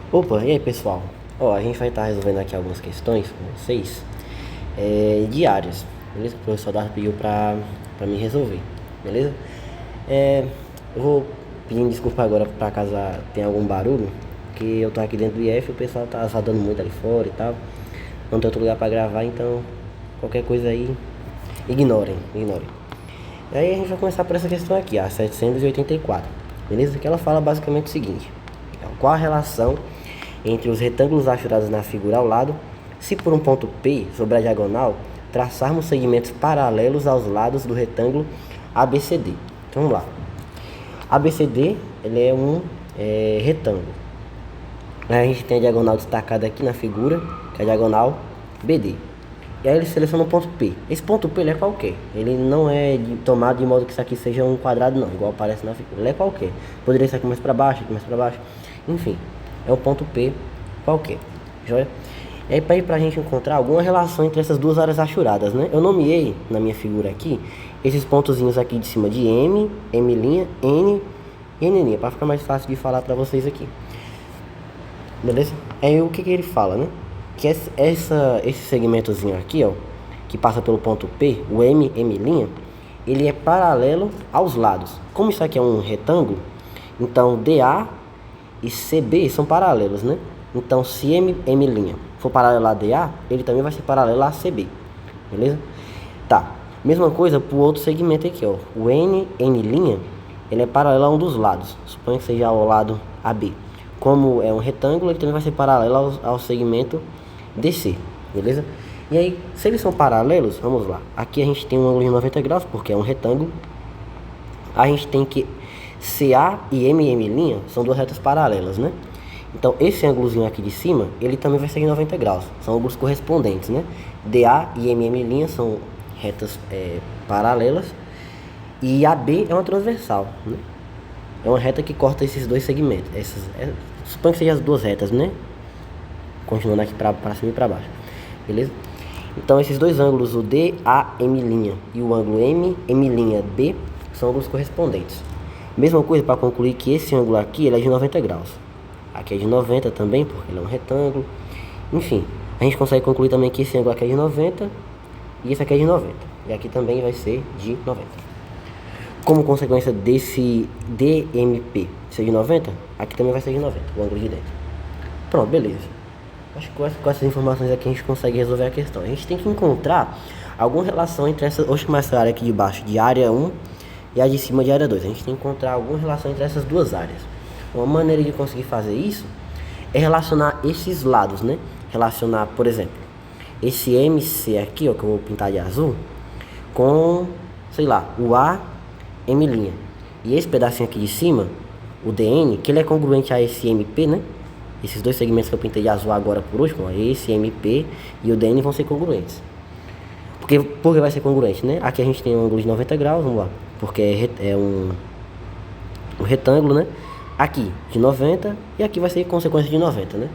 Opa, e aí pessoal? Ó, a gente vai estar resolvendo aqui algumas questões com vocês diárias, beleza? O professor Dardo pediu pra mim resolver, beleza? Eu vou pedindo desculpa agora pra caso tenha algum barulho, que eu tô aqui dentro do IF e o pessoal tá rodando muito ali fora e tal. Não tem outro lugar pra gravar, então qualquer coisa aí, ignorem. E aí a gente vai começar por essa questão aqui, a 784, beleza? Que ela fala basicamente o seguinte: qual a relação entre os retângulos achurados na figura ao lado, se por um ponto P sobre a diagonal traçarmos segmentos paralelos aos lados do retângulo ABCD? Então vamos lá. ABCD ele é um retângulo. Aí a gente tem a diagonal destacada aqui na figura, que é a diagonal BD. E aí ele seleciona o ponto P. Esse ponto P ele é qualquer. Ele não é tomado de modo que isso aqui seja um quadrado não, igual aparece na figura. Ele é qualquer. Poderia ser aqui mais para baixo, aqui mais para baixo. Enfim, é o ponto P qualquer. Joia? E aí para a gente encontrar alguma relação entre essas duas áreas achuradas, né? Eu nomeei na minha figura aqui esses pontozinhos aqui de cima de M, M', N e N', para ficar mais fácil de falar para vocês aqui. Beleza? Aí o que ele fala, né? Que esse segmentozinho aqui, ó, que passa pelo ponto P, o M', ele é paralelo aos lados. Como isso aqui é um retângulo, então DA e CB são paralelos, né? Então se M' for paralelo a DA, ele também vai ser paralelo a CB. Beleza? Tá. Mesma coisa pro outro segmento aqui, ó. O N', ele é paralelo a um dos lados. Suponha que seja ao lado AB. Como é um retângulo, ele também vai ser paralelo ao segmento DC, beleza? E aí, se eles são paralelos, vamos lá. Aqui a gente tem um ângulo de 90 graus, porque é um retângulo. A gente tem que CA e M' são duas retas paralelas, né? Então, esse ângulozinho aqui de cima, ele também vai ser de 90 graus. São ângulos correspondentes, né? DA e M' são retas paralelas. E AB é uma transversal, né? É uma reta que corta esses dois segmentos. Suponho que sejam as duas retas, né? Continuando aqui para cima e para baixo. Beleza? Então, esses dois ângulos, o DAM' e o ângulo M', são ângulos correspondentes. Mesma coisa para concluir que esse ângulo aqui ele é de 90 graus. Aqui é de 90 também, porque ele é um retângulo. Enfim, a gente consegue concluir também que esse ângulo aqui é de 90 e esse aqui é de 90. E aqui também vai ser de 90. Como consequência desse DMP ser de 90, aqui também vai ser de 90, o ângulo de dentro. Pronto, beleza. Acho que com essas informações aqui a gente consegue resolver a questão. A gente tem que encontrar alguma relação entre essas... Hoje começa a área aqui de baixo de área 1 e a de cima de área 2. A gente tem que encontrar alguma relação entre essas duas áreas. Uma maneira de conseguir fazer isso é relacionar esses lados, né? Relacionar, por exemplo, esse MC aqui, ó, que eu vou pintar de azul, com, sei lá, o AM'. E esse pedacinho aqui de cima, o DN, que ele é congruente a esse MP, né? Esses dois segmentos que eu pintei de azul agora por último, ó, esse MP e o DN vão ser congruentes. Porque vai ser congruente, né? Aqui a gente tem um ângulo de 90 graus, vamos lá. Porque é um retângulo, né? Aqui de 90 e aqui vai ser consequência de 90, né?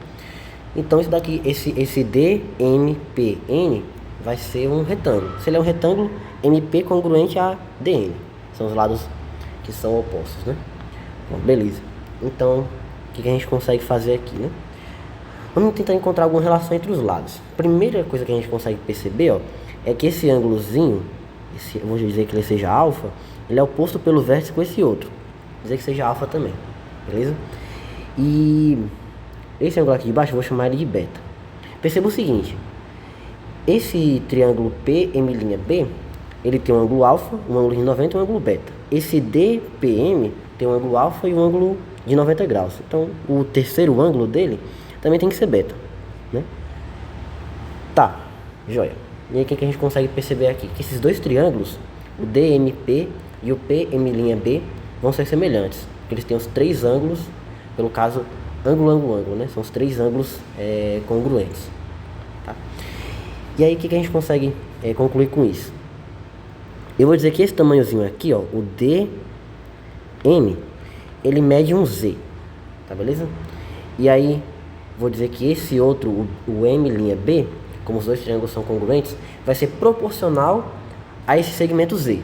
Então isso daqui, esse DMPN vai ser um retângulo. Se ele é um retângulo, MP congruente a DN. São os lados que são opostos, né? Bom, beleza. Então, o que a gente consegue fazer aqui, né? Vamos tentar encontrar alguma relação entre os lados. Primeira coisa que a gente consegue perceber, ó, é que esse ângulozinho, eu vou dizer que ele seja alfa, ele é oposto pelo vértice com esse outro. Vou dizer que seja alfa também, beleza? E esse ângulo aqui de baixo eu vou chamar ele de beta. Perceba o seguinte, esse triângulo PM'B, ele tem um ângulo alfa, um ângulo de 90 e um ângulo beta. Esse DPM tem um ângulo alfa e um ângulo de 90 graus. Então, o terceiro ângulo dele também tem que ser beta, né? Tá, joia. E aí, o que a gente consegue perceber aqui? Que esses dois triângulos, o DMP e o PM'B, vão ser semelhantes. Eles têm os três ângulos, pelo caso, ângulo, né? São os três ângulos congruentes. Tá? E aí, o que a gente consegue concluir com isso? Eu vou dizer que esse tamanhozinho aqui, ó, o DM, ele mede um Z, tá beleza? E aí, vou dizer que esse outro, o M', como os dois triângulos são congruentes, vai ser proporcional a esse segmento Z,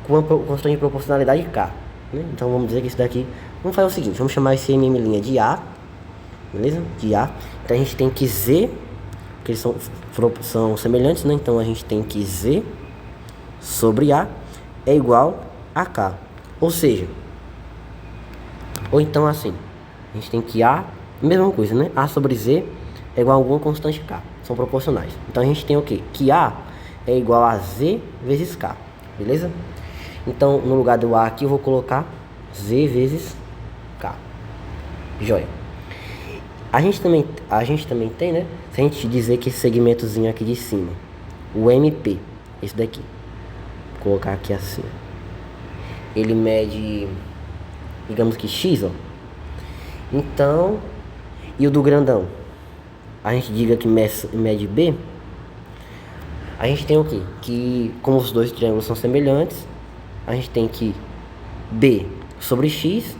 com a constante de proporcionalidade K, né? Então, vamos dizer que isso daqui... Vamos fazer o seguinte, vamos chamar esse M' de A, beleza? De A. Então a gente tem que Z, porque eles são semelhantes, né? Então a gente tem que Z sobre A é igual a K. Ou seja, ou então assim, a gente tem que A, mesma coisa, né? A sobre Z é igual a alguma constante K. São proporcionais. Então a gente tem o quê? Que A é igual a Z vezes K. Beleza? Então no lugar do A aqui eu vou colocar Z vezes K. Joia. A gente também tem, né? Se a gente dizer que esse segmentozinho aqui de cima, o MP, esse daqui, vou colocar aqui assim, ele mede, digamos que X, ó. Então, e o do grandão, a gente diga que mede B. A gente tem o quê? Que como os dois triângulos são semelhantes, a gente tem que B sobre X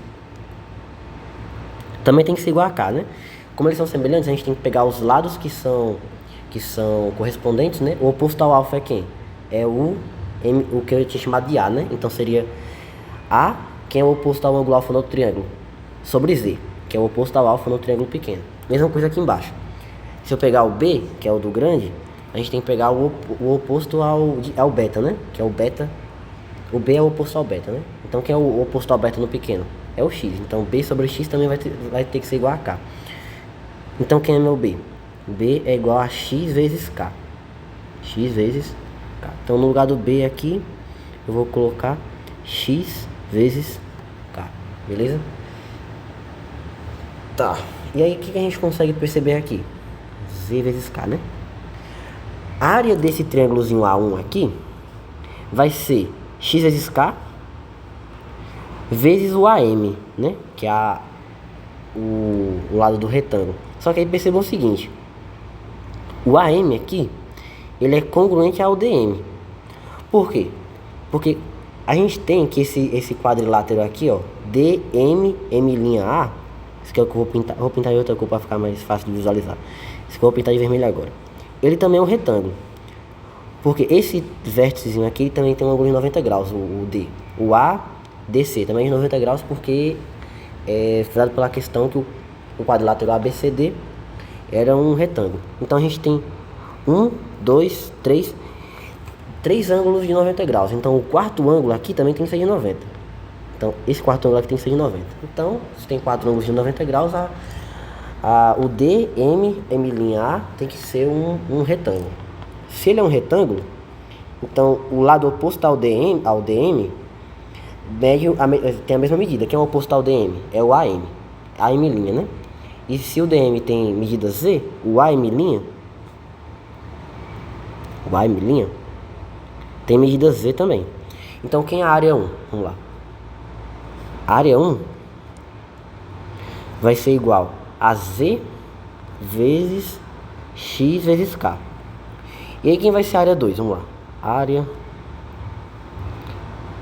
também tem que ser igual a K, né? Como eles são semelhantes, a gente tem que pegar os lados que são correspondentes, né? O oposto ao alfa é quem? É o que eu tinha chamado de A, né? Então seria A, quem é o oposto ao ângulo alfa no triângulo, sobre Z, que é o oposto ao alfa no triângulo pequeno. Mesma coisa aqui embaixo. Se eu pegar o B, que é o do grande, a gente tem que pegar o oposto ao beta, né? Que é o beta. O B é o oposto ao beta, né? Então quem é o oposto ao beta no pequeno? É o X. Então B sobre X também vai ter que ser igual a K. Então quem é meu B? B é igual a X vezes K. X vezes K. Então no lugar do B aqui, eu vou colocar X vezes K. Beleza? Tá. E aí o que a gente consegue perceber aqui? Z vezes K, né? A área desse triângulozinho A1 aqui vai ser X vezes K vezes o AM, né? Que é o lado do retângulo. Só que aí percebam o seguinte: o AM aqui, ele é congruente ao DM. Por quê? Porque a gente tem que esse quadrilátero aqui, ó, DM, M', esse que é o que eu vou pintar de outra cor para ficar mais fácil de visualizar. Esse que eu vou pintar de vermelho agora. Ele também é um retângulo. Porque esse vérticezinho aqui também tem um ângulo de 90 graus, o D. O ADC também é de 90 graus porque foi dado pela questão que o quadrilátero ABCD era um retângulo. Então a gente tem 1, 2, 3 ângulos de 90 graus. Então o quarto ângulo aqui também tem que ser de 90. Então esse quarto ângulo aqui tem que ser de 90. Então se tem 4 ângulos de 90 graus, o DM, M', tem que ser um retângulo. Se ele é um retângulo, então o lado oposto ao DM tem a mesma medida. Quem é o oposto ao DM? É o AM. AM', né? E se o DM tem medida Z, o AM' tem medida Z também. Então quem é a área 1? Vamos lá. A área 1 vai ser igual a Z vezes X vezes K. E aí quem vai ser a área 2? Vamos lá.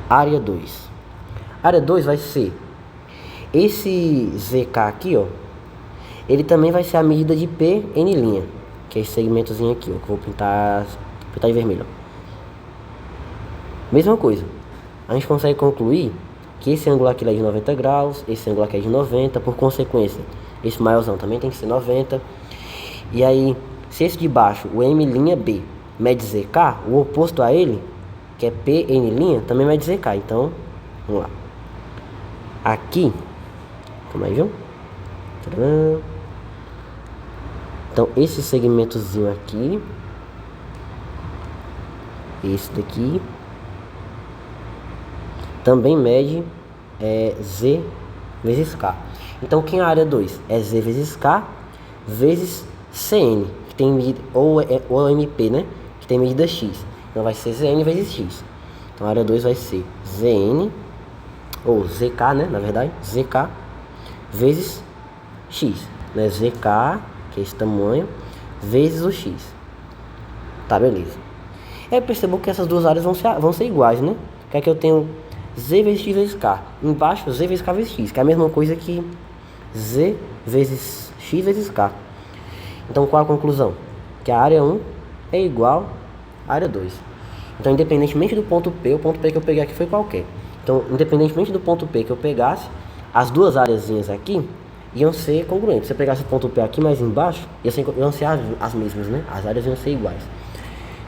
Área 2. Área 2 vai ser esse ZK aqui, ó. Ele também vai ser a medida de PN', que é esse segmentozinho aqui, ó, que eu vou pintar de vermelho. Mesma coisa. A gente consegue concluir que esse ângulo aqui é de 90 graus, esse ângulo aqui é de 90, por consequência, esse maiorzão também tem que ser 90. E aí, se esse de baixo, o M', mede ZK, o oposto a ele, que é PN', também mede ZK. Então, vamos lá. Aqui, calma aí, viu? Tcharam. Então, esse segmentozinho aqui, esse daqui, também mede Z vezes K. Então, quem é a área 2? É Z vezes K vezes CN, que tem medida, ou MP, né? Que tem medida X. Então, vai ser ZN vezes X. Então, a área 2 vai ser ZN, ou ZK, né? Na verdade, ZK vezes X, né? ZK, que é esse tamanho, vezes o X. Tá, beleza. Aí percebam que essas duas áreas vão ser iguais, né? Que aqui eu tenho Z vezes X vezes K. Embaixo, Z vezes K vezes X, que é a mesma coisa que Z vezes X vezes K. Então, qual a conclusão? Que a área 1 é igual à área 2. Então, independentemente do ponto P, o ponto P que eu peguei aqui foi qualquer. Então, independentemente do ponto P que eu pegasse, as duas áreazinhas aqui iam ser congruentes. Se você pegasse o ponto P aqui mais embaixo, iam ser as mesmas, né? As áreas iam ser iguais.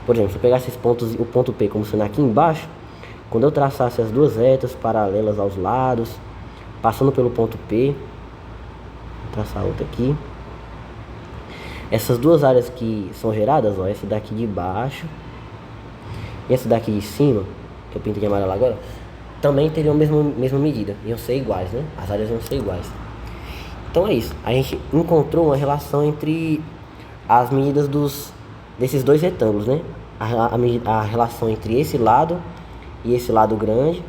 Por exemplo, se eu pegasse esses pontos, o ponto P como sendo aqui embaixo, quando eu traçasse as duas retas paralelas aos lados, passando pelo ponto P, vou traçar outra aqui. Essas duas áreas que são geradas, ó, essa daqui de baixo e essa daqui de cima, que eu pintei de amarelo agora, também teriam a mesma medida, iam ser iguais, né? As áreas iam ser iguais. Então é isso, a gente encontrou uma relação entre as medidas desses dois retângulos, né? A relação entre esse lado e esse lado grande,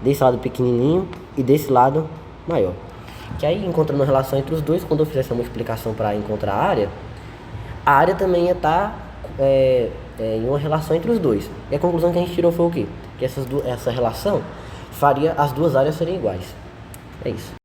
desse lado pequenininho e desse lado maior. Que aí, encontrando uma relação entre os dois, quando eu fizer essa multiplicação para encontrar a área também ia estar em uma relação entre os dois. E a conclusão que a gente tirou foi o quê? Que essa relação faria as duas áreas serem iguais. É isso.